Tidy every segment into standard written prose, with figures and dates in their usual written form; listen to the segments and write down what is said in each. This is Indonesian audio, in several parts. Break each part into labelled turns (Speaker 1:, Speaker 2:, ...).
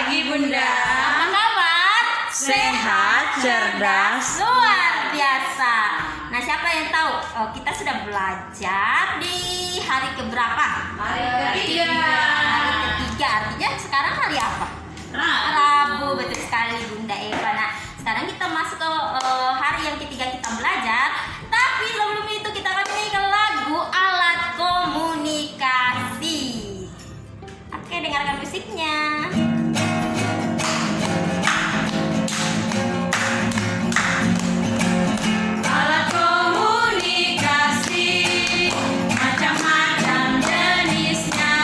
Speaker 1: pagi Bunda.
Speaker 2: Apa kabar?
Speaker 1: Sehat, cerdas.
Speaker 2: Luar biasa. Nah, siapa yang tahu? Oh, kita sudah belajar di hari keberapa?
Speaker 1: Hari ketiga.
Speaker 2: Hari ketiga, artinya sekarang hari apa? Rabu, betul sekali Bunda Eva. Nah, sekarang kita masuk ke hari yang ketiga kita belajar. Tapi sebelum itu kita akan menyanyikan lagu Alat Komunikasi. Oke, dengarkan musiknya.
Speaker 1: Alat komunikasi macam-macam jenisnya.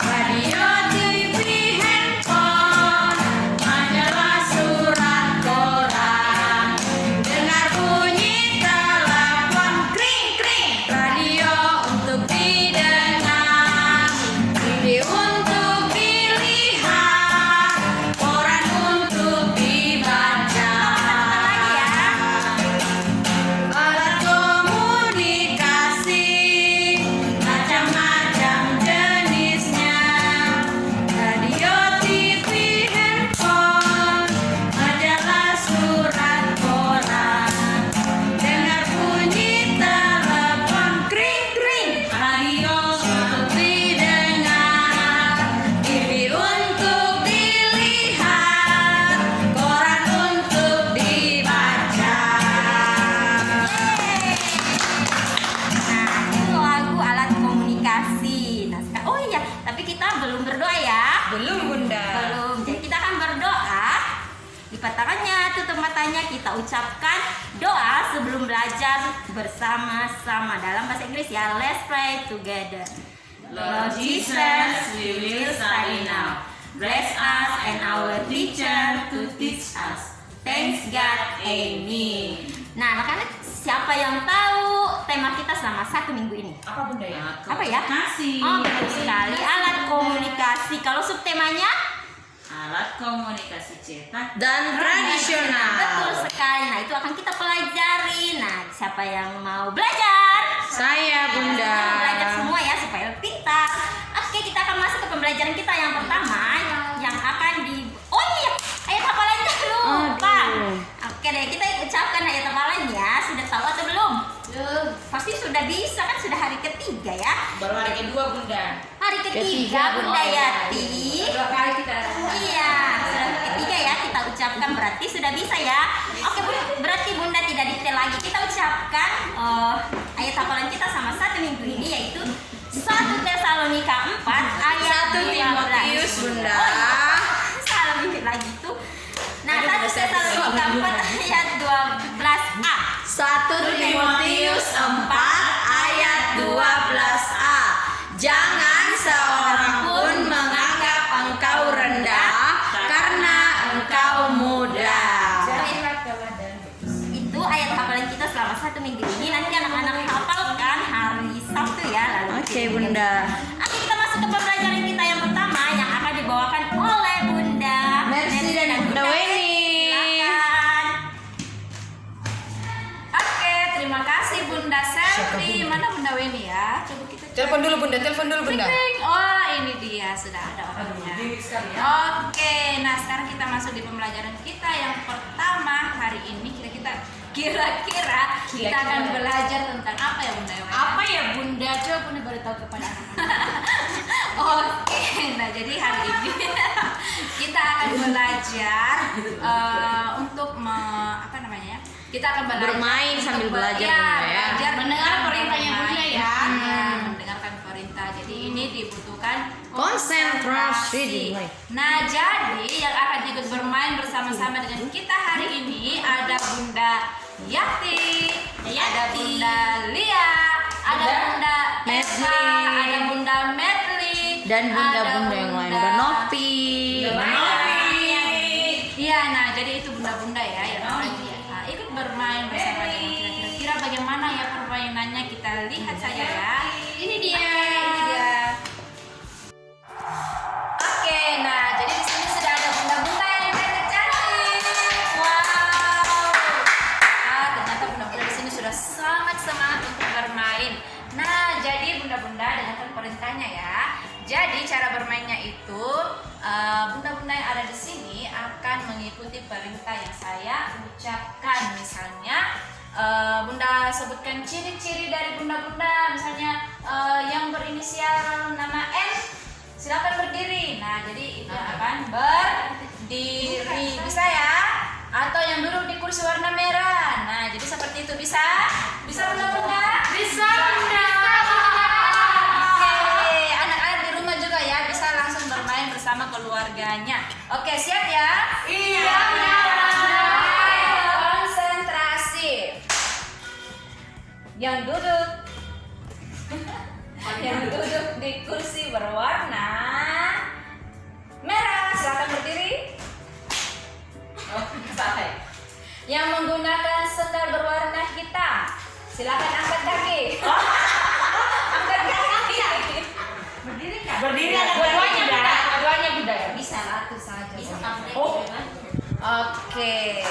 Speaker 1: Radio, TV, handphone, majalah, surat, koran. Dengar bunyi telepon, kring kring. Radio untuk didengar, TV untuk dilihat, koran untuk dibaca. Alat komunikasi macam-macam jenisnya. Radio, TV, handphone, majalah, surat, koran. Dengar bunyi telepon, kring kring. Radio untuk didengar, TV untuk dilihat, koran untuk dibaca.
Speaker 2: Nah, itu lagu alat komunikasi. Nah, oh iya, tapi kita belum berdoa ya.
Speaker 1: Belum Bunda.
Speaker 2: Belum. Jadi kita akan berdoa. Lipat tangannya, tutup matanya, kita ucapkan doa sebelum belajar bersama-sama dalam bahasa Inggris ya. Let's pray together. Lord Jesus, we will study now. Bless us and our teacher to teach us. Thanks God, Amen. Nah, anak-anak, siapa yang tahu tema kita selama 1 minggu ini?
Speaker 1: Apa Bunda ya?
Speaker 2: Apa ya?
Speaker 1: Komunikasi.
Speaker 2: Oh, betul sekali. Alat komunikasi. Kalau subtemanya?
Speaker 3: Alat komunikasi cetak
Speaker 1: Dan tradisional.
Speaker 2: Betul sekali. Nah, itu akan kita pelajari. Nah, siapa yang mau belajar?
Speaker 1: Saya Bunda.
Speaker 2: Kita belajar semua ya supaya pintar. Oke, kita akan masuk ke pembelajaran kita yang pertama yang akan di. Oh iya, ayat hafalannya lupa.
Speaker 1: Aduh.
Speaker 2: Oke deh, kita ucapkan ayat hafalannya. Sudah tahu atau belum? Pasti sudah bisa kan, sudah hari ketiga ya.
Speaker 3: baru hari kedua Bunda.
Speaker 2: Hari
Speaker 1: Ketiga,
Speaker 2: ketiga Bunda Yati.
Speaker 3: Dua kali kita.
Speaker 2: Iya, sudah ketiga ya kita ucapkan, berarti sudah bisa ya. Oke Bunda, berarti Bunda tidak detail lagi. Kita ucapkan ayat hafalan kita sama 1 minggu ini yaitu 1 Tesalonika 4 ayat
Speaker 1: 1 Timotius,
Speaker 2: 12.
Speaker 1: Bunda.
Speaker 2: Oh, iya. Salah minggu lagi tuh. Nah, 1 Tesalonika 4 ayat 12a.
Speaker 1: 1 Timotius 4 ayat 12a. Jangan seorang pun menganggap engkau rendah karena engkau muda.
Speaker 2: Itu ayat hafalan kita selama 1 minggu ini. Nanti anak-anak hafalkan hari Sabtu ya. Lalu
Speaker 1: Oke, Bunda.
Speaker 2: Oke, kita masuk ke pembelajaran kita yang pertama yang akan dibawakan oleh Bunda
Speaker 1: Mercy dan Bunda Weni.
Speaker 2: Silakan.
Speaker 4: Oke, terima kasih Bunda Selvi. Mana Bunda Weni ya? Coba kita cek.
Speaker 1: Telepon dulu Bunda.
Speaker 4: Klik. Oh, ini dia, sudah ada orangnya. Oke, nah sekarang kita masuk di pembelajaran kita yang pertama hari ini. Kira-kira kita akan belajar tentang apa ya Bunda Weni?
Speaker 3: Apa ya Bunda? Coba Bunda baru tahu kepada
Speaker 4: Oke, nah jadi hari ini kita akan belajar untuk apa namanya? Kita akan belajar
Speaker 1: Bermain
Speaker 4: untuk
Speaker 1: sambil belajar,
Speaker 4: ya,
Speaker 1: Bunda, ya.
Speaker 4: belajar
Speaker 3: Mendengar
Speaker 4: dengan
Speaker 3: perintahnya
Speaker 4: bermain.
Speaker 3: Bunda ya.
Speaker 4: Ya, mendengarkan perintah. Jadi ini dibutuhkan
Speaker 1: Konsentrasi.
Speaker 4: Nah, jadi yang akan ikut bermain bersama-sama dengan kita hari ini ada Bunda Yati, ada Bunda Lia, ada Bunda Eva,
Speaker 1: Medley.
Speaker 4: ada Bunda Medley,
Speaker 1: Dan bunda-bunda yang lain. Bunda Novi.
Speaker 4: Iya, nah jadi itu bunda-bunda ya yang akan ikut bermain bersama dengan kita. Kira-kira bagaimana ya permainannya, kita lihat saja ya. Ini dia. Oke, nah jadi di sini sudah ada bunda-bunda yang cantik. Wow. Ternyata bunda-bunda di sini sudah sangat semangat untuk bermain. Nah, jadi bunda-bunda dengarkan perintahnya ya. Jadi cara bermainnya itu bunda-bunda perintah yang saya ucapkan. Misalnya Bunda sebutkan ciri-ciri dari bunda-bunda, misalnya yang berinisial nama N, silakan berdiri. Nah, jadi itu akan berdiri, bisa ya? Atau yang duduk di kursi warna merah. Nah, jadi seperti itu bisa? Bisa bunda-bunda? Bisa bunda. Oke, anak-anak di rumah juga ya bisa langsung bermain bersama keluarganya. Oke, siap ya? Iya. Konsentrasi. Yang duduk di kursi berwarna merah, silakan berdiri. Yang menggunakan sendal berwarna hitam, silakan angkat kaki. Angkat kaki.
Speaker 2: Berdiri kan?
Speaker 3: Berdiri
Speaker 1: Dua-duanya bunda ya.
Speaker 4: Bisa satu saja.
Speaker 2: Bisa kamu
Speaker 3: Oh.
Speaker 4: Oke.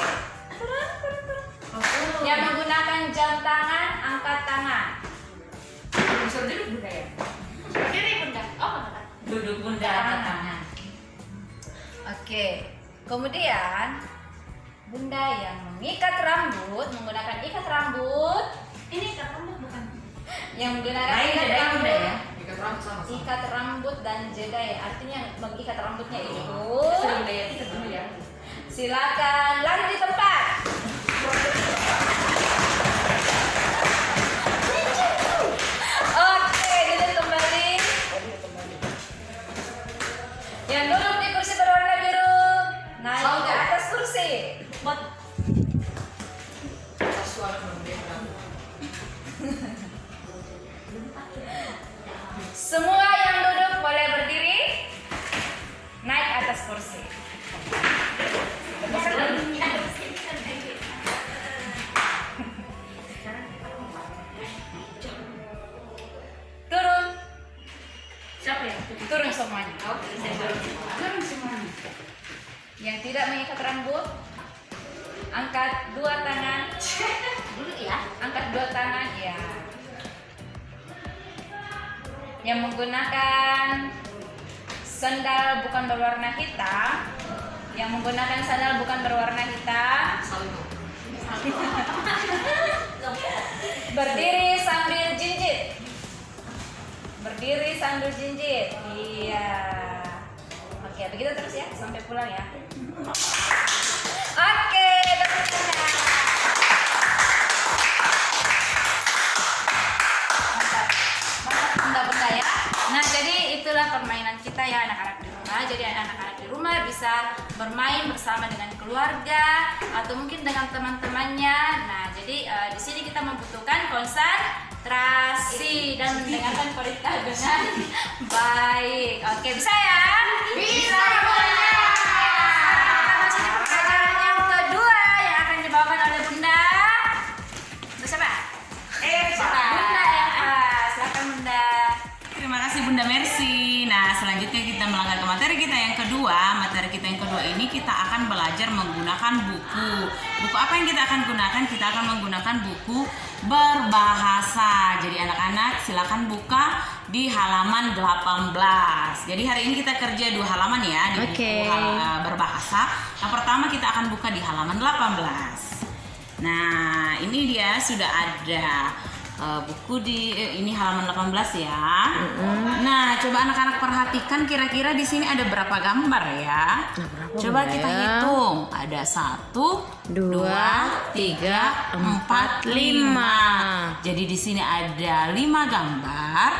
Speaker 4: Yang menggunakan jam tangan, angkat tangan.
Speaker 3: Bisa duduk bunda ya.
Speaker 4: Berdiri bunda. Oh, angkat.
Speaker 3: Duduk bunda angkat tangan.
Speaker 4: Oke. Kemudian bunda yang mengikat rambut, menggunakan ikat rambut. Ini ikat rambut bukan? Yang menggunakan
Speaker 3: Lain
Speaker 4: ikat
Speaker 3: beda
Speaker 4: rambut.
Speaker 3: bunda ya.
Speaker 4: Ikat rambut dan jedai, artinya mengikat rambutnya itu.
Speaker 3: Sudah bunda ya, kita dulu ya.
Speaker 4: Silakan lari di tempat. Oke, duduk kembali. Yang duduk di kursi berwarna biru, naik ke atas kursi. Semua yang duduk boleh berdiri, naik atas kursi. Turun.
Speaker 3: Siapa ya?
Speaker 4: Turun semuanya.
Speaker 3: Turun semuanya.
Speaker 4: Yang tidak mengikat rambut, angkat dua tangan.
Speaker 2: dulu ya.
Speaker 4: Angkat dua tangan, ya. Yang menggunakan sandal bukan berwarna hitam, berdiri sambil jinjit. Iya. Oke, begitu terus ya sampai pulang ya. Oke, tepuk tangan. Mantap bunda-bunda ya. Nah, jadi itulah permainan kita ya anak-anak di rumah. Jadi anak-anak di rumah bisa bermain bersama dengan keluarga atau mungkin dengan teman-temannya. Nah, jadi di sini kita membutuhkan konsentrasi dan mendengarkan perintah dengan baik. Oke, bisa ya? Bisa bunda. Kita masuk di pelajaran yang kedua yang akan dibawakan oleh bunda. Siapa? Bunda Eva. Silakan bunda.
Speaker 3: Terima kasih Bunda Mercy. Nah, selanjutnya kita melangkah ke materi kita yang kedua. Materi kita yang kedua ini kita akan belajar menggunakan buku. Buku apa yang kita akan gunakan? Kita akan menggunakan buku berbahasa. Jadi anak-anak silakan buka di halaman 18. Jadi hari ini kita kerja 2 halaman ya di buku berbahasa. Yang pertama kita akan buka di halaman 18. Nah, ini dia sudah ada buku di ini halaman 18 ya. Nah, coba anak-anak perhatikan kira-kira di sini ada berapa gambar ya? Coba kita hitung. Ada 1, 2, 3, 4, 5. Jadi di sini ada 5 gambar.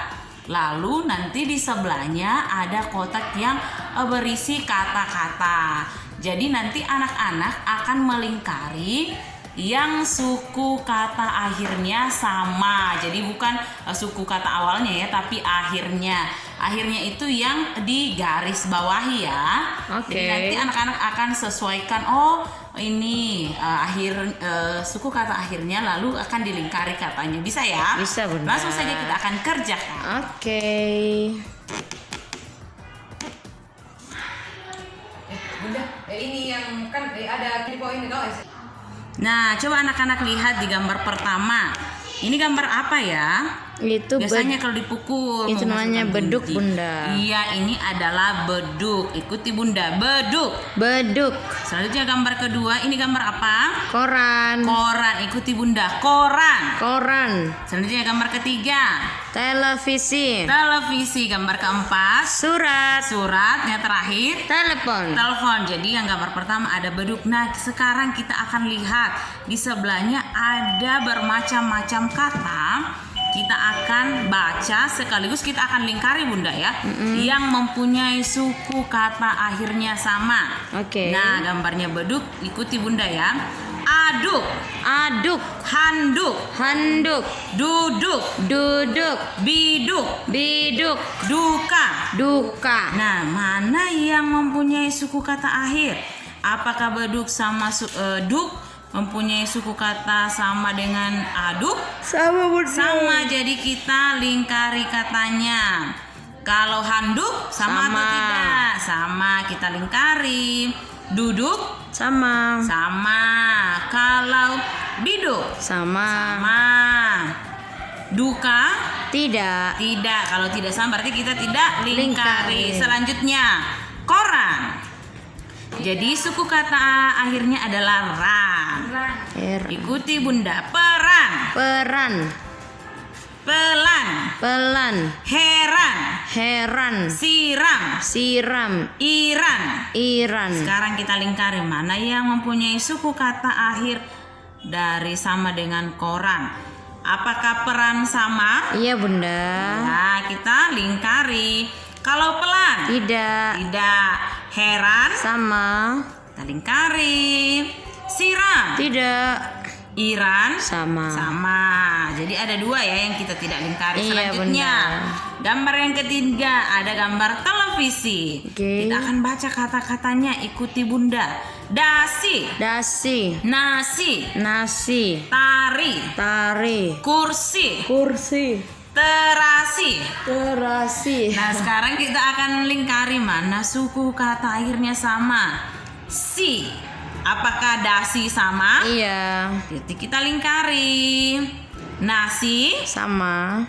Speaker 3: Lalu nanti di sebelahnya ada kotak yang berisi kata-kata. Jadi nanti anak-anak akan melingkari yang suku kata akhirnya sama. Jadi bukan suku kata awalnya ya, tapi akhirnya. Akhirnya itu yang di garis bawahi ya. Jadi nanti anak-anak akan sesuaikan, oh ini suku kata akhirnya, lalu akan dilingkari katanya. Bisa ya?
Speaker 1: Bisa bunda.
Speaker 3: Langsung saja kita akan kerjakan.
Speaker 1: Oke.
Speaker 5: Bunda, ini yang kan ada di bawah ini guys.
Speaker 3: Nah, coba anak-anak lihat di gambar pertama. Ini gambar apa ya?
Speaker 2: Itu
Speaker 3: Biasanya kalau dipukul
Speaker 2: itu namanya
Speaker 3: menghasilkan
Speaker 2: beduk,
Speaker 3: bunyi.
Speaker 2: Bunda.
Speaker 3: Iya, ini adalah beduk. Ikuti Bunda, beduk.
Speaker 2: beduk,
Speaker 3: Selanjutnya gambar kedua, ini gambar apa?
Speaker 2: koran,
Speaker 3: Koran. Ikuti Bunda, koran.
Speaker 2: koran,
Speaker 3: Selanjutnya gambar ketiga,
Speaker 2: televisi,
Speaker 3: televisi. Gambar keempat,
Speaker 2: surat,
Speaker 3: surat. Yang terakhir,
Speaker 2: telepon.
Speaker 3: telepon. Jadi yang gambar pertama ada beduk. Nah, sekarang kita akan lihat di sebelahnya ada bermacam-macam kata. Kita akan baca sekaligus kita akan lingkari Bunda ya, yang mempunyai suku kata akhirnya sama.
Speaker 2: Oke.
Speaker 3: Nah, gambarnya beduk. Ikuti Bunda ya. Aduk,
Speaker 2: Aduk,
Speaker 3: handuk,
Speaker 2: handuk,
Speaker 3: duduk,
Speaker 2: duduk,
Speaker 3: biduk,
Speaker 2: biduk,
Speaker 3: duka.
Speaker 2: duka.
Speaker 3: Nah, mana yang mempunyai suku kata akhir? Apakah beduk sama duk mempunyai suku kata sama dengan aduk?
Speaker 2: Sama, Bunda.
Speaker 3: Sama, jadi kita lingkari katanya. Kalau handuk sama atau
Speaker 2: Sama.
Speaker 3: tidak? Sama, kita lingkari. Duduk
Speaker 2: Sama,
Speaker 3: sama. Kalau biduk
Speaker 2: sama,
Speaker 3: sama. Duka
Speaker 2: tidak,
Speaker 3: tidak. Kalau tidak sama berarti kita tidak lingkari.
Speaker 2: Lingkari.
Speaker 3: Selanjutnya, koran. Jadi suku kata akhirnya adalah ran. Ikuti Bunda. Peran,
Speaker 2: peran,
Speaker 3: pelan,
Speaker 2: pelan,
Speaker 3: heran,
Speaker 2: heran,
Speaker 3: siram,
Speaker 2: siram,
Speaker 3: iran.
Speaker 2: iran.
Speaker 3: Sekarang kita lingkari mana yang mempunyai suku kata akhir dari sama dengan koran. Apakah peran sama?
Speaker 2: Iya, Bunda.
Speaker 3: Nah, kita lingkari. Kalau pelan,
Speaker 2: Tidak,
Speaker 3: tidak. Heran,
Speaker 2: sama,
Speaker 3: kita lingkari. Siram,
Speaker 2: tidak,
Speaker 3: iran,
Speaker 2: sama.
Speaker 3: sama. Jadi ada dua ya yang kita tidak lingkari.
Speaker 2: Iya,
Speaker 3: Selanjutnya, gambar yang ketiga ada gambar televisi.
Speaker 2: Oke.
Speaker 3: Kita akan baca kata-katanya. Ikuti Bunda. Dasi,
Speaker 2: Dasi,
Speaker 3: nasi,
Speaker 2: nasi,
Speaker 3: tari,
Speaker 2: tari,
Speaker 3: kursi,
Speaker 2: kursi,
Speaker 3: terasi.
Speaker 2: terasi.
Speaker 3: Nah, sekarang kita akan lingkari mana suku kata akhirnya sama. Si. Apakah dasi sama?
Speaker 2: Iya,
Speaker 3: Jadi kita lingkari. Nasi,
Speaker 2: sama,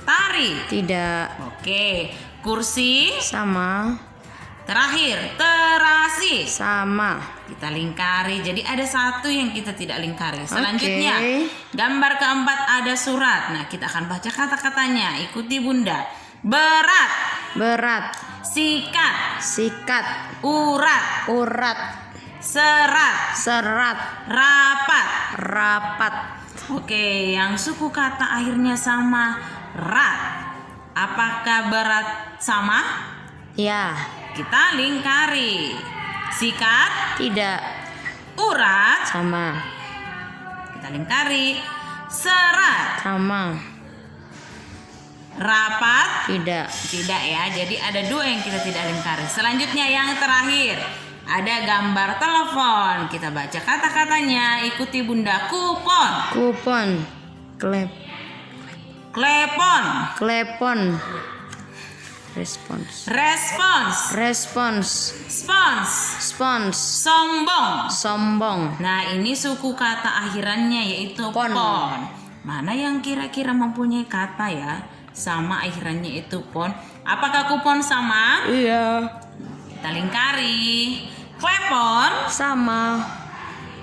Speaker 3: tari.
Speaker 2: tidak,
Speaker 3: Oke. Kursi,
Speaker 2: sama,
Speaker 3: terakhir terasi.
Speaker 2: sama.
Speaker 3: Kita lingkari. Jadi ada satu yang kita tidak lingkari. Selanjutnya,
Speaker 2: Oke.
Speaker 3: gambar keempat ada surat. Nah, kita akan baca kata-katanya. Ikuti Bunda. Berat,
Speaker 2: Berat,
Speaker 3: sikat,
Speaker 2: sikat,
Speaker 3: urat,
Speaker 2: urat,
Speaker 3: serat,
Speaker 2: serat,
Speaker 3: rapat.
Speaker 2: rapat.
Speaker 3: Oke, yang suku kata akhirnya sama, rat. Apakah berat sama?
Speaker 2: Ya,
Speaker 3: Kita lingkari. Sikat,
Speaker 2: tidak,
Speaker 3: urat,
Speaker 2: sama,
Speaker 3: kita lingkari. Serat,
Speaker 2: sama,
Speaker 3: rapat,
Speaker 2: tidak,
Speaker 3: tidak ya. Jadi ada dua yang kita tidak lingkari. Selanjutnya yang terakhir ada gambar telepon. Kita baca kata-katanya. Ikuti Bunda. Kupon,
Speaker 2: kupon,
Speaker 3: klepon,
Speaker 2: klepon, respons,
Speaker 3: respons,
Speaker 2: respons,
Speaker 3: spons,
Speaker 2: spons,
Speaker 3: sombong.
Speaker 2: sombong.
Speaker 3: Nah, ini suku kata akhirannya yaitu
Speaker 2: Pon.
Speaker 3: pon. Mana yang kira-kira mempunyai kata ya sama akhirannya itu pon? Apakah kupon sama?
Speaker 2: Iya,
Speaker 3: Kita lingkari. Klepon,
Speaker 2: sama,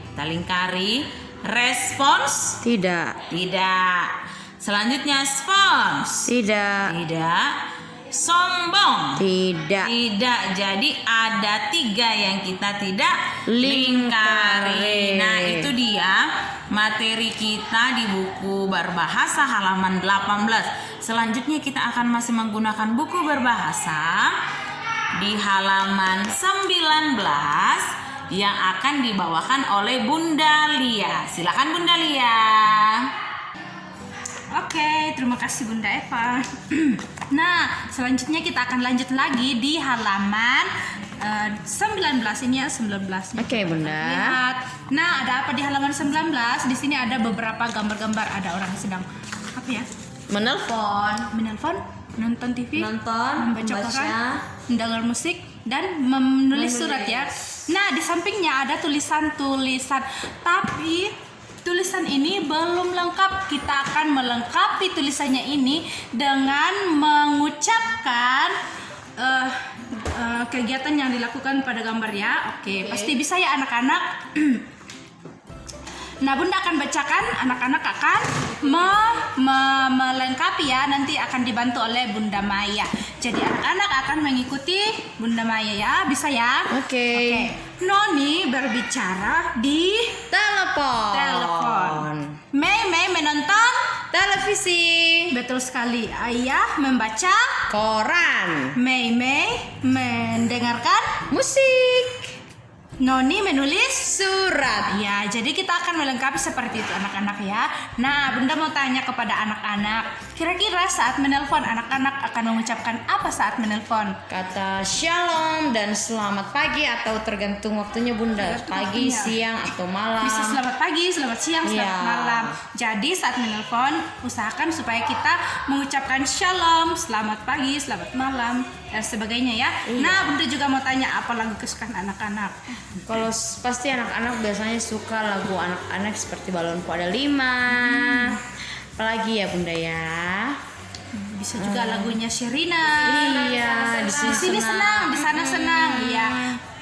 Speaker 3: kita lingkari. Respons,
Speaker 2: tidak,
Speaker 3: tidak. Selanjutnya spons,
Speaker 2: tidak,
Speaker 3: tidak. Sombong,
Speaker 2: tidak.
Speaker 3: tidak. Jadi ada 3 yang kita tidak
Speaker 2: Lingkari.
Speaker 3: lingkari. Nah, itu dia materi kita di buku berbahasa halaman 18. Selanjutnya kita akan masih menggunakan buku berbahasa di halaman 19 yang akan dibawakan oleh Bunda Lia. Silakan Bunda Lia.
Speaker 4: Oke, terima kasih Bunda Eva. Nah, selanjutnya kita akan lanjut lagi di halaman 19 ini ya, 19.
Speaker 2: Oke, Bunda.
Speaker 4: Lihat. Nah, ada apa di halaman 19? Di sini ada beberapa gambar-gambar. Ada orang yang sedang apa ya?
Speaker 2: Menelpon,
Speaker 4: Menelpon, nonton TV,
Speaker 2: nonton,
Speaker 4: membaca
Speaker 2: membaca,
Speaker 4: koran, mendengar musik, dan menulis surat ya. Nah, di sampingnya ada tulisan-tulisan. Tapi
Speaker 6: tulisan ini belum lengkap. Kita akan melengkapi tulisannya ini dengan mengucapkan kegiatan yang dilakukan pada gambar ya. Oke. Pasti bisa ya anak-anak. Nah, Bunda akan bacakan, anak-anak akan melengkapi ya. Nanti akan dibantu oleh Bunda Maya. Jadi anak-anak akan mengikuti Bunda Maya ya. Bisa ya?
Speaker 2: Oke.
Speaker 6: Noni berbicara di telepon. Mei menonton
Speaker 2: Televisi.
Speaker 6: betul sekali. Ayah membaca.
Speaker 2: Koran.
Speaker 6: Mei mendengarkan.
Speaker 2: Musik.
Speaker 6: Noni menulis.
Speaker 2: Surat.
Speaker 6: Ya, jadi kita akan melengkapi seperti itu anak-anak ya. Nah, Bunda mau tanya kepada anak-anak. Kira-kira saat menelpon anak-anak akan mengucapkan apa saat menelpon?
Speaker 2: Kata shalom dan selamat pagi atau tergantung waktunya Bunda.
Speaker 6: Tergantung
Speaker 2: Pagi,
Speaker 6: waktunya.
Speaker 2: siang atau malam.
Speaker 6: Bisa selamat pagi, selamat siang, selamat
Speaker 2: Iya.
Speaker 6: malam. Jadi saat menelpon usahakan supaya kita mengucapkan shalom, selamat pagi, selamat malam dan sebagainya ya. Nah, Bunda juga mau tanya apa lagu kesukaan anak-anak?
Speaker 2: Kalau pasti anak-anak biasanya suka lagu anak-anak seperti Balonku Ada 5. Apalagi ya Bunda ya.
Speaker 6: Bisa juga lagunya Sherina.
Speaker 2: Iya,
Speaker 6: Di sini senang, di sana senang. Iya.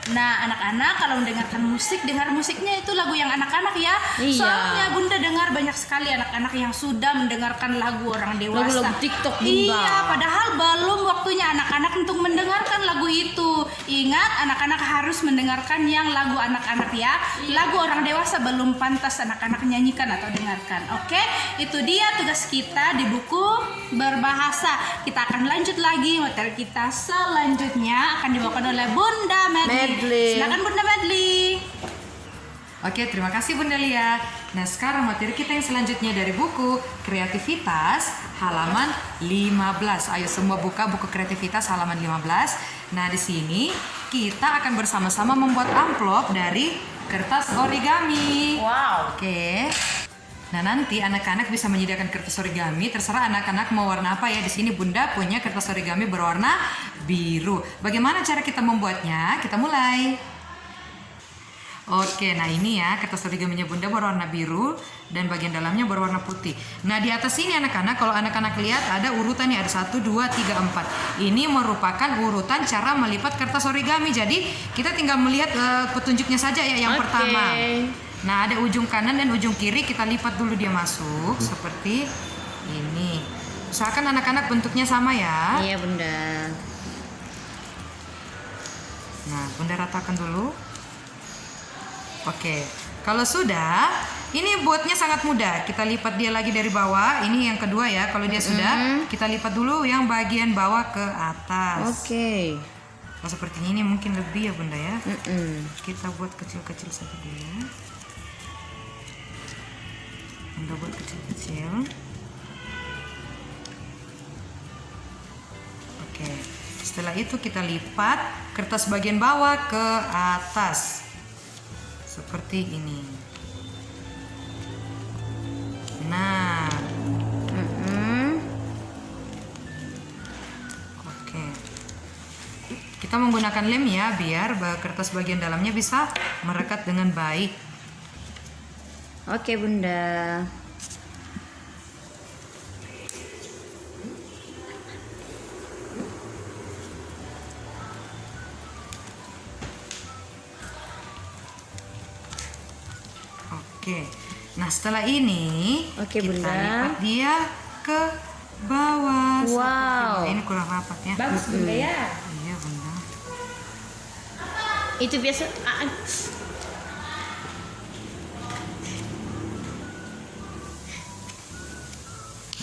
Speaker 6: Nah, anak-anak kalau mendengarkan musik, dengar musiknya itu lagu yang anak-anak ya.
Speaker 2: Iya.
Speaker 6: Soalnya Bunda dengar banyak sekali anak-anak yang sudah mendengarkan lagu orang dewasa.
Speaker 2: Lagu-lagu TikTok, Bunda.
Speaker 6: Iya, padahal belum waktunya anak-anak untuk mendengarkan lagu itu. Ingat, anak-anak harus mendengarkan yang lagu anak-anak ya. Lagu orang dewasa belum pantas anak-anak nyanyikan atau dengarkan. Oke, itu dia tugas kita di buku berbahasa. Kita akan lanjut lagi materi kita selanjutnya akan dibawakan oleh Bunda Medli. Silakan Bunda Medli.
Speaker 5: Oke, terima kasih Bunda Lia. Nah, sekarang materi kita yang selanjutnya dari buku Kreativitas halaman 15. Ayo semua buka buku Kreativitas halaman 15. Nah, di sini kita akan bersama-sama membuat amplop dari kertas origami.
Speaker 2: Wow.
Speaker 5: Oke. Nah, nanti anak-anak bisa menyediakan kertas origami, terserah anak-anak mau warna apa ya. Di sini Bunda punya kertas origami berwarna biru. Bagaimana cara kita membuatnya? Kita mulai. Oke, nah ini ya kertas origaminya Bunda berwarna biru dan bagian dalamnya berwarna putih. Nah, di atas ini anak-anak, kalau anak-anak lihat ada urutan nih, ada 1, 2, 3, 4. Ini merupakan urutan cara melipat kertas origami. Jadi kita tinggal melihat petunjuknya saja ya yang pertama. Nah, ada ujung kanan dan ujung kiri, kita lipat dulu dia masuk seperti ini. Usahakan anak-anak bentuknya sama ya.
Speaker 2: Iya Bunda.
Speaker 5: Nah, Bunda ratakan dulu. Oke, kalau sudah, ini buatnya sangat mudah. Kita lipat dia lagi dari bawah. Ini yang kedua ya. Kalau dia sudah, kita lipat dulu yang bagian bawah ke atas.
Speaker 2: Oke.
Speaker 5: Kalau seperti ini mungkin lebih ya Bunda ya. Kita buat kecil-kecil saja dulu. Bunda buat kecil-kecil. Oke, setelah itu kita lipat kertas bagian bawah ke atas. Seperti ini. Nah. Oke. Kita menggunakan lem ya biar kertas bagian dalamnya bisa merekat dengan baik.
Speaker 2: Oke Bunda.
Speaker 5: Oke. Nah, setelah ini
Speaker 2: Oke,
Speaker 5: kita
Speaker 2: Bunda.
Speaker 5: lipat dia ke bawah.
Speaker 2: Wow.
Speaker 5: Ini kurang rapat ya.
Speaker 1: Bagus Bunda ya.
Speaker 5: Iya, Bunda.
Speaker 2: Itu biasa.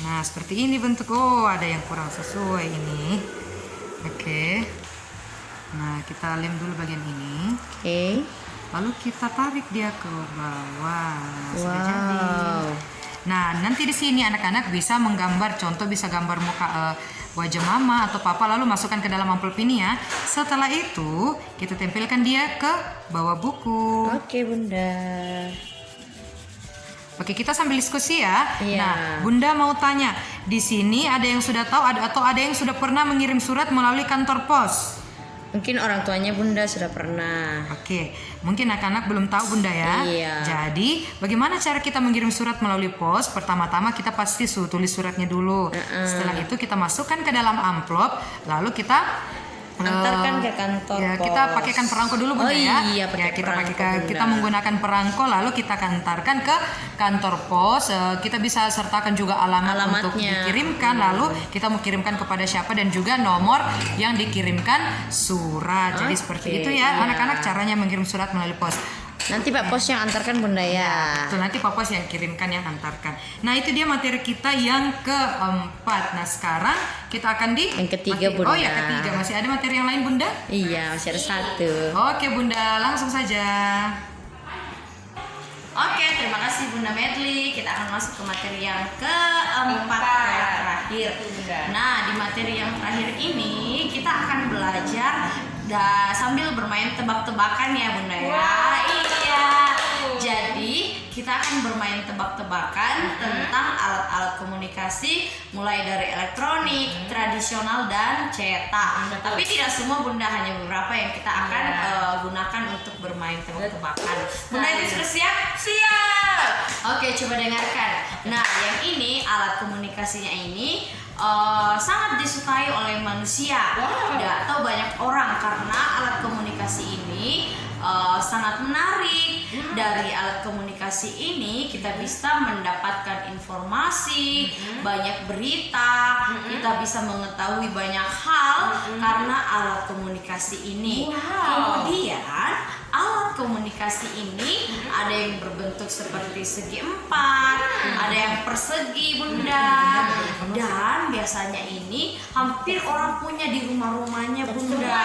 Speaker 5: Nah, seperti ini bentuk. Oh, ada yang kurang sesuai ini. Oke. Nah, kita lem dulu bagian ini.
Speaker 2: Oke.
Speaker 5: Lalu kita tarik dia ke bawah. Sudah
Speaker 2: Wow.
Speaker 5: jadi. Nah, nanti di sini anak-anak bisa menggambar, contoh bisa gambar muka wajah mama atau papa, lalu masukkan ke dalam amplop ini ya. Setelah itu, kita tempelkan dia ke bawah buku.
Speaker 2: Oke Bunda.
Speaker 5: Oke, kita sambil diskusi ya.
Speaker 2: Iya.
Speaker 5: Nah, Bunda mau tanya, di sini ada yang sudah tahu atau ada yang sudah pernah mengirim surat melalui kantor pos?
Speaker 2: Mungkin orang tuanya Bunda sudah pernah.
Speaker 5: Oke, mungkin anak-anak belum tahu Bunda ya.
Speaker 2: Iya.
Speaker 5: Jadi, bagaimana cara kita mengirim surat melalui pos? Pertama-tama kita pasti tulis suratnya dulu. Setelah itu kita masukkan ke dalam amplop, lalu kita
Speaker 2: Antarkan ke kantor
Speaker 5: ya,
Speaker 2: pos.
Speaker 5: kita pakaikan perangko dulu Bunda
Speaker 2: Oh
Speaker 5: ya.
Speaker 2: iya, pakai
Speaker 5: Ya, kita
Speaker 2: perangko, Bunda.
Speaker 5: kita menggunakan perangko lalu kita antarkan ke kantor pos. Kita bisa sertakan juga alamat untuk
Speaker 2: Alamatnya.
Speaker 5: dikirimkan, lalu kita mau kirimkan kepada siapa dan juga nomor yang dikirimkan surat. Jadi
Speaker 2: Oke,
Speaker 5: seperti itu ya
Speaker 2: iya.
Speaker 5: anak-anak caranya mengirim surat melalui pos.
Speaker 2: Nanti Pak Pos yang antarkan Bunda ya.
Speaker 5: Betul, nanti Pak Pos yang kirimkan, yang antarkan. Nah, itu dia materi kita yang keempat. Nah, sekarang kita akan di
Speaker 2: Yang ketiga, Bunda.
Speaker 5: Oh ya, ketiga. Masih ada materi yang lain Bunda?
Speaker 2: Iya, masih ada satu.
Speaker 5: Oke Bunda, langsung saja.
Speaker 3: Oke, terima kasih Bunda Medli. Kita akan masuk ke materi yang keempat yang terakhir. Nah, di materi yang terakhir ini kita akan belajar sambil bermain tebak-tebakan ya Bunda ya. Iya. Jadi kita akan bermain tebak-tebakan tentang alat-alat komunikasi mulai dari elektronik, tradisional dan cetak. Tapi tidak semua Bunda, hanya beberapa yang kita akan gunakan untuk bermain tebak-tebakan. Bunda itu sudah siap? Siap. Oke, coba dengarkan. Nah, yang ini alat komunikasinya ini sangat disukai oleh manusia atau banyak orang karena alat komunikasi ini sangat menarik. Dari alat komunikasi ini kita bisa mendapatkan informasi, banyak berita, kita bisa mengetahui banyak hal karena alat komunikasi ini. Kemudian alat komunikasi ini ada yang berbentuk seperti segi empat, ada yang persegi Bunda, dan biasanya ini hampir orang punya di rumah-rumahnya Bunda.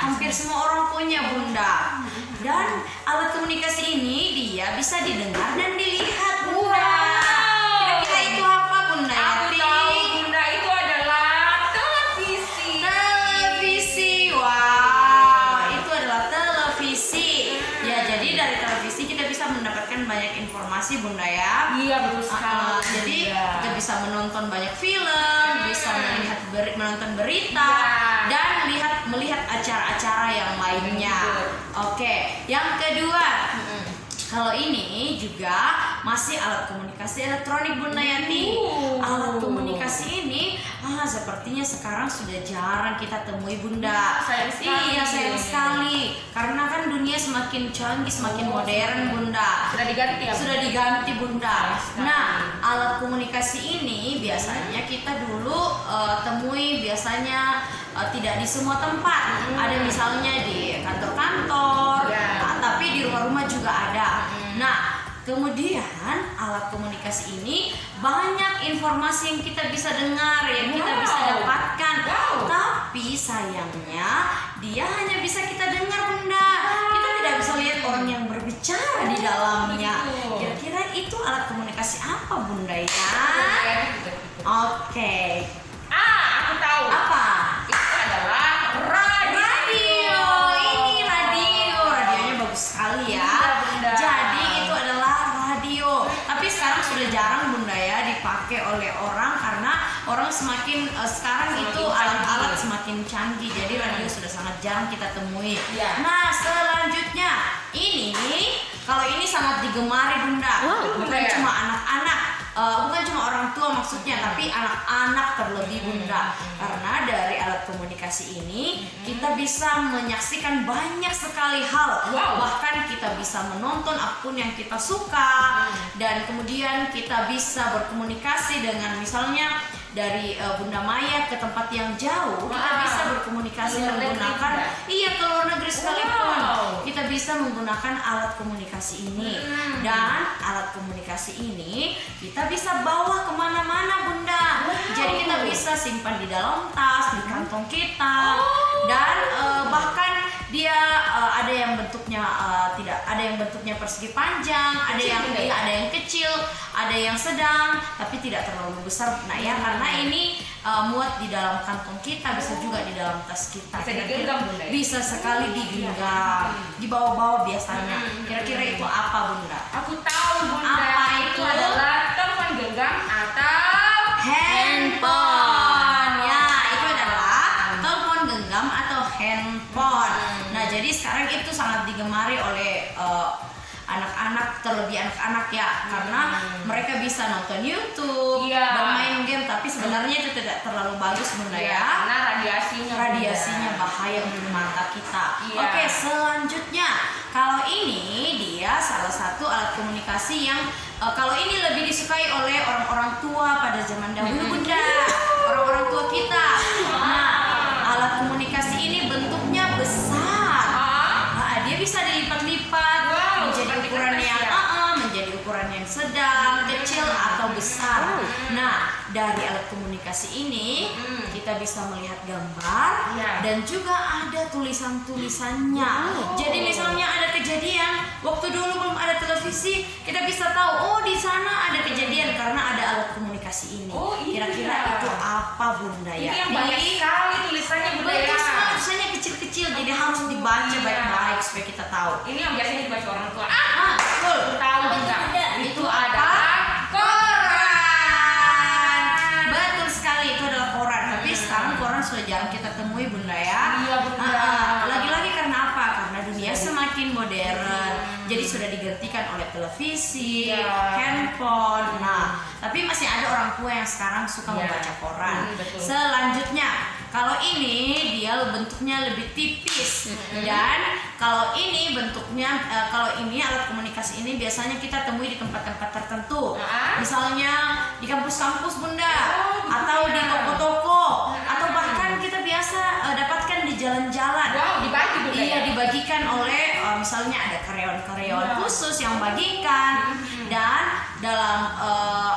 Speaker 3: Hampir semua orang punya Bunda. Dan alat komunikasi ini dia bisa didengar dan dilihat Bunda. Kira-kira itu apa Bunda Yati?
Speaker 1: Bunda, itu adalah televisi.
Speaker 3: Televisi. Wow, itu adalah televisi. Ya, jadi dari televisi kita bisa mendapatkan banyak informasi Bunda ya.
Speaker 1: Iya, betul sekali.
Speaker 3: Jadi kita bisa menonton banyak film, bisa menonton berita, dan melihat acara-acara yang lainnya. Oke, yang kedua, kalau ini juga masih alat komunikasi elektronik Bunda Yati. Alat komunikasi ini sepertinya sekarang sudah jarang kita temui Bunda.
Speaker 1: Sayang sekali.
Speaker 3: Iya, sayang sekali. Karena kan dunia semakin canggih, semakin modern Bunda.
Speaker 1: Sudah diganti ya?
Speaker 3: Sudah diganti Bunda. Nah, alat komunikasi ini biasanya kita dulu temui biasanya tidak di semua tempat. Ada misalnya di kantor-kantor, tapi di rumah-rumah juga ada. Nah, kemudian alat komunikasi ini banyak informasi yang kita bisa dengar, yang kita bisa dapatkan. Tapi sayangnya dia hanya bisa kita dengar Bunda. Kita tidak bisa lihat orang yang berbicara di dalamnya. Kira-kira itu alat komunikasi apa Bunda ya? Oke.
Speaker 1: Aku tahu.
Speaker 3: Apa?
Speaker 1: Itu adalah
Speaker 3: Radio. Ini radio. Radionya bagus sekali ya.
Speaker 1: Iya, Bunda.
Speaker 3: Jadi itu adalah radio. Tapi sekarang sudah jarang Bunda ya dipakai oleh orang karena orang semakin sekarang itu alat-alat semakin canggih. Jadi radio sudah sangat jarang kita temui.
Speaker 1: Iya.
Speaker 3: Nah, selanjutnya ini kalau ini sangat digemari Bunda. Bukan
Speaker 1: Iya.
Speaker 3: cuma anak-anak. Bukan cuma orang tua maksudnya, tapi anak-anak terlebih Bunda. Karena dari alat komunikasi ini kita bisa menyaksikan banyak sekali hal. Bahkan kita bisa menonton apapun yang kita suka, dan kemudian kita bisa berkomunikasi dengan misalnya dari Bunda Maya ke tempat yang jauh. Kita bisa berkomunikasi menggunakan ke luar negeri sekalipun. Kita bisa menggunakan alat komunikasi ini. Dan alat komunikasi ini kita bisa bawa kemana-mana Bunda. Jadi kita bisa simpan di dalam tas, di kantong kita, dan bahkan dia ada yang bentuknya ada yang bentuknya persegi panjang, ada yang kecil, ada yang sedang, tapi tidak terlalu besar. Nah ya, karena ini muat di dalam kantong kita, bisa juga di dalam tas kita.
Speaker 1: Bisa digenggam Bunda.
Speaker 3: Bisa sekali digenggam, dibawa-bawa biasanya. Kira-kira itu apa Bunda?
Speaker 1: Aku tahu Bunda.
Speaker 3: Apa
Speaker 1: itu
Speaker 3: itu?
Speaker 1: adalah telepon genggam atau
Speaker 3: Handphone. Ya, itu adalah telepon genggam atau
Speaker 2: handphone. Nah, jadi sekarang itu sangat digemari oleh anak-anak, terlebih anak-anak ya, karena mereka bisa nonton YouTube,
Speaker 1: Iya.
Speaker 2: bermain game, tapi sebenarnya itu tidak terlalu bagus Bunda ya.
Speaker 1: Karena
Speaker 2: Radiasinya bahaya untuk mata kita.
Speaker 1: Iya.
Speaker 2: Oke, selanjutnya kalau ini dia salah satu alat komunikasi yang kalau ini lebih disukai oleh orang-orang tua pada zaman dahulu Bunda, orang-orang tua kita. Nah, alat komunikasi ini bentuknya besar. Dia bisa dilipat-lipat menjadi ukuran yang sedang, kecil atau besar. Nah, dari alat komunikasi ini kita bisa melihat gambar dan juga ada tulisan-tulisannya. Jadi misalnya ada kejadian waktu dulu belum ada televisi, kita bisa tahu oh di sana ada kejadian karena ada alat komunikasi ini. Kira-kira itu apa Bunda ya?
Speaker 1: Ini yang banyak sekali tulisannya Bunda ya.
Speaker 2: Betul sekali, tulisannya kecil-kecil, jadi harus dibaca baik-baik supaya kita tahu.
Speaker 1: Ini yang biasanya dibaca orang tua.
Speaker 2: Betul.
Speaker 1: Tahu enggak?
Speaker 2: Itu adalah koran. Betul sekali, itu adalah koran. Tapi sekarang koran sudah jarang kita temui Bunda ya.
Speaker 1: Iya, Bunda.
Speaker 2: Lagi-lagi karena apa? Karena dunia semakin modern. Jadi sudah digantikan oleh televisi, handphone. Nah, tapi masih ada orang tua yang sekarang suka membaca koran.
Speaker 1: Betul.
Speaker 2: Selanjutnya, kalau ini dia bentuknya lebih tipis dan kalau ini bentuknya kalau ini alat komunikasi ini biasanya kita temui di tempat-tempat tertentu, misalnya di kampus-kampus Bunda, atau di toko-toko, atau bahkan kita biasa dapatkan di jalan-jalan.
Speaker 1: Dibagi Bunda.
Speaker 2: Iya, dibagikan oleh misalnya ada karyawan-karyawan khusus yang bagikan. Dan dalam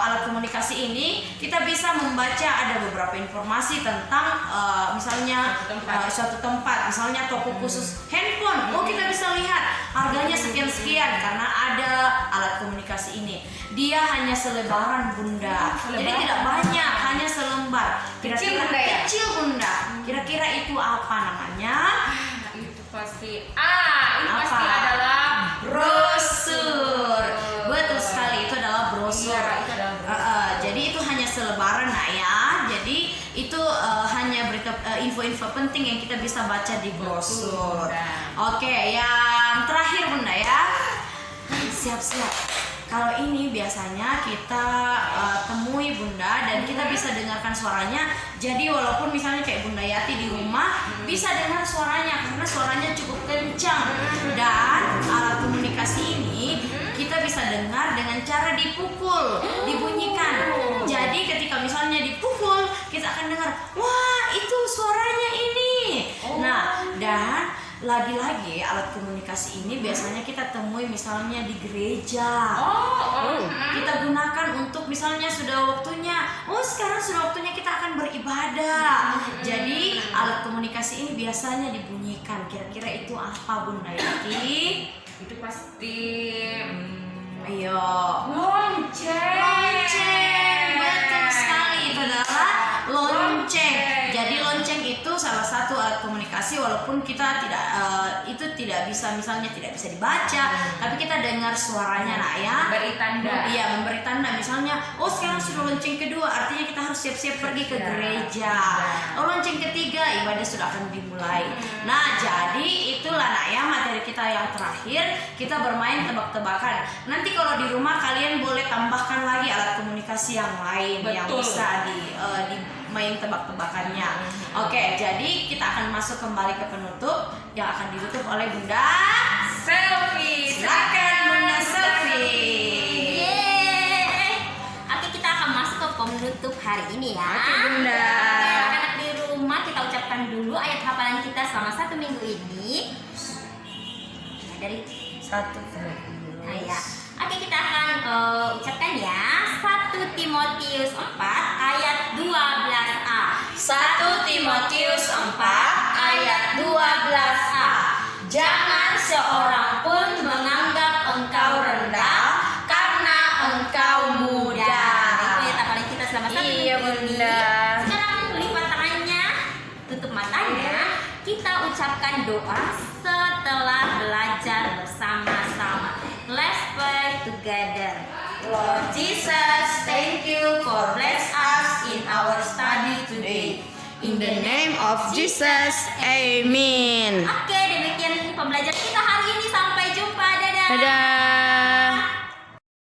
Speaker 2: alat komunikasi ini kita bisa membaca ada beberapa informasi tentang misalnya suatu tempat, misalnya toko khusus handphone. Oh, kita bisa lihat harganya sekian-sekian karena ada alat komunikasi ini. Dia hanya selebaran Bunda. Jadi tidak banyak, hanya selembar.
Speaker 1: Kecil Bunda ya?
Speaker 2: Kecil Bunda. Kira-kira itu apa namanya?
Speaker 1: Itu pasti ini pasti adalah
Speaker 2: brosur. Betul sekali, itu adalah brosur.
Speaker 1: Iya, itu adalah brosur.
Speaker 2: Jadi itu hanya selebaran nak ya. Jadi itu hanya berita info-info penting yang kita bisa baca di brosur. Oke, yang terakhir Bunda ya. Siap-siap. Kalau ini biasanya kita temui Bunda dan kita bisa dengarkan suaranya. Jadi walaupun misalnya kayak Bunda Yati di rumah bisa dengar suaranya karena suaranya cukup kencang. Dan alat komunikasi ini kita bisa dengar dengan cara dipukul, dibunyikan. Jadi ketika misalnya dipukul, kita akan dengar, wah itu suaranya ini. Nah, dan lagi-lagi alat komunikasi ini biasanya kita temui misalnya di gereja. Kita gunakan untuk misalnya sudah waktunya, sekarang sudah waktunya kita akan beribadah. Jadi alat komunikasi ini biasanya dibunyikan. Kira-kira itu apa Bunda Yati?
Speaker 1: Itu pasti
Speaker 2: Ayo.
Speaker 1: lonceng.
Speaker 2: Betul sekali, itu adalah lonceng. Jadi lonceng itu salah satu alat komunikasi walaupun kita tidak bisa misalnya tidak bisa dibaca, tapi kita dengar suaranya nak ya.
Speaker 1: Memberi tanda.
Speaker 2: Iya, memberi tanda misalnya, sekarang sudah lonceng kedua, artinya kita harus siap-siap pergi ke gereja. Lonceng ketiga, ibadah sudah akan dimulai. Nah, jadi itulah nak ya materi kita yang terakhir, kita bermain tebak-tebakan. Nanti kalau di rumah kalian boleh tambahkan lagi alat komunikasi yang lain yang bisa main tebak-tebakannya. Oke, jadi kita akan masuk kembali ke penutup yang akan ditutup oleh Bunda
Speaker 1: Selfie.
Speaker 2: Silakan Bunda Selfie. Yeay.
Speaker 7: Oke, kita akan masuk ke penutup hari ini ya.
Speaker 2: Oke, Bunda.
Speaker 7: Anak-anak di rumah kita ucapkan dulu ayat hafalan kita selama 1 minggu ini. Dari
Speaker 2: 1
Speaker 7: ya. Oke, kita akan ucapkan ya. 1 Timotius 4 ayat 12a.
Speaker 2: 1 Timotius 4 ayat 12a.
Speaker 7: Jangan seorang pun menganggap engkau rendah karena engkau muda. Itu ya hafalan kita selama 1
Speaker 2: Iya,
Speaker 7: minggu ini.
Speaker 2: Bunda.
Speaker 7: Sekarang lipat tangannya, tutup matanya. Kita ucapkan doa setelah belajar bersama-sama. Let's pray together.
Speaker 2: Lord Jesus, thank you for bless us in our study today. In
Speaker 7: In the name of Jesus, Amen.
Speaker 2: Oke, demikian pembelajaran kita hari ini. Sampai jumpa. Dadah.
Speaker 7: Dadah.